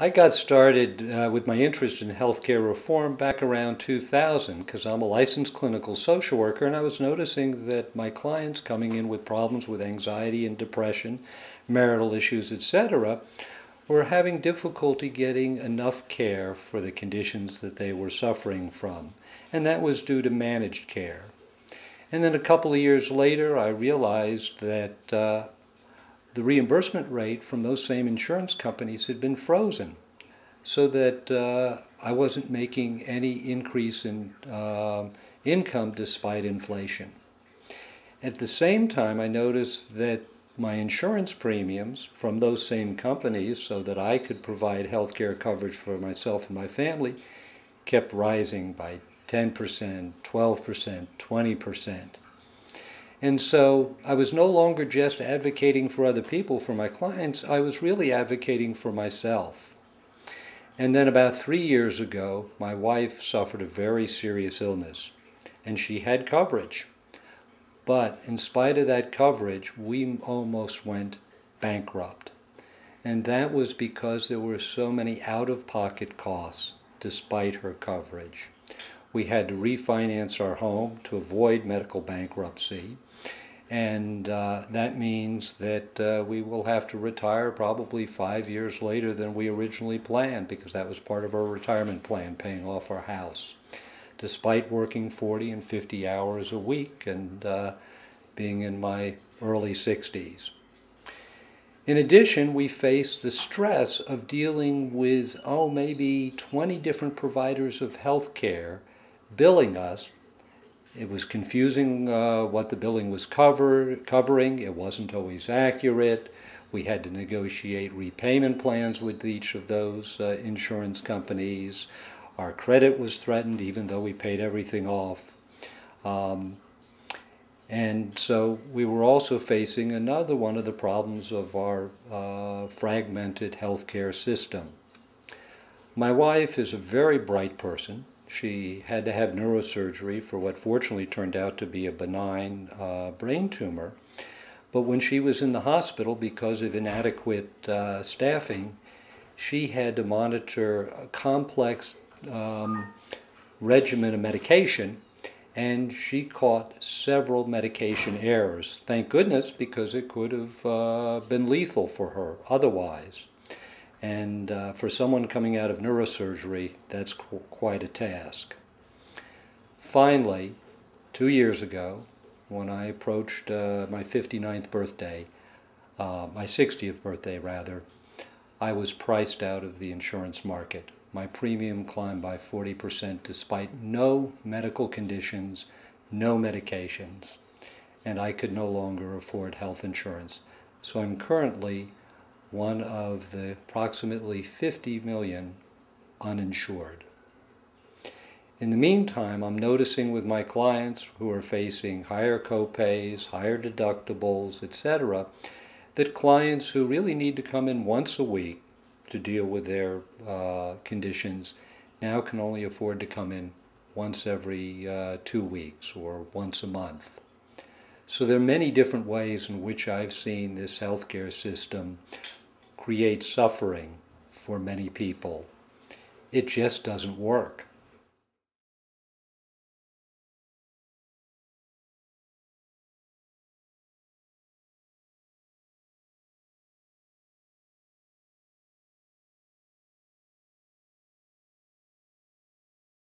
I got started with my interest in healthcare reform back around 2000 because I'm a licensed clinical social worker, and I was noticing that my clients coming in with problems with anxiety and depression, marital issues, etc., were having difficulty getting enough care for the conditions that they were suffering from, and that was due to managed care. And then a couple of years later, I realized that the reimbursement rate from those same insurance companies had been frozen, so that I wasn't making any increase in income despite inflation. At the same time, I noticed that my insurance premiums from those same companies, so that I could provide health care coverage for myself and my family, kept rising by 10%, 12%, 20%. And so I was no longer just advocating for other people, for my clients, I was really advocating for myself. And then about 3 years ago, my wife suffered a very serious illness, and she had coverage. But in spite of that coverage, we almost went bankrupt. And that was because there were so many out-of-pocket costs despite her coverage. We had to refinance our home to avoid medical bankruptcy. And that means that we will have to retire probably 5 years later than we originally planned, because that was part of our retirement plan, paying off our house, despite working 40 and 50 hours a week and being in my early 60s. In addition, we face the stress of dealing with, maybe 20 different providers of health care billing us. It was confusing what the billing was covering. It wasn't always accurate. We had to negotiate repayment plans with each of those insurance companies. Our credit was threatened even though we paid everything off. And so we were also facing another one of the problems of our fragmented healthcare system. My wife is a very bright person. She had to have neurosurgery for what fortunately turned out to be a benign brain tumor. But when she was in the hospital, because of inadequate staffing, she had to monitor a complex regimen of medication, and she caught several medication errors. Thank goodness, because it could have been lethal for her otherwise. And for someone coming out of neurosurgery, that's quite a task. Finally, 2 years ago, when I approached my 59th birthday, my 60th birthday rather, I was priced out of the insurance market. My premium climbed by 40% despite no medical conditions, no medications, and I could no longer afford health insurance. So I'm currently one of the approximately 50 million uninsured. In the meantime, I'm noticing with my clients who are facing higher copays, higher deductibles, etc., that clients who really need to come in once a week to deal with their conditions now can only afford to come in once every 2 weeks or once a month. So there are many different ways in which I've seen this healthcare system create suffering for many people. It just doesn't work.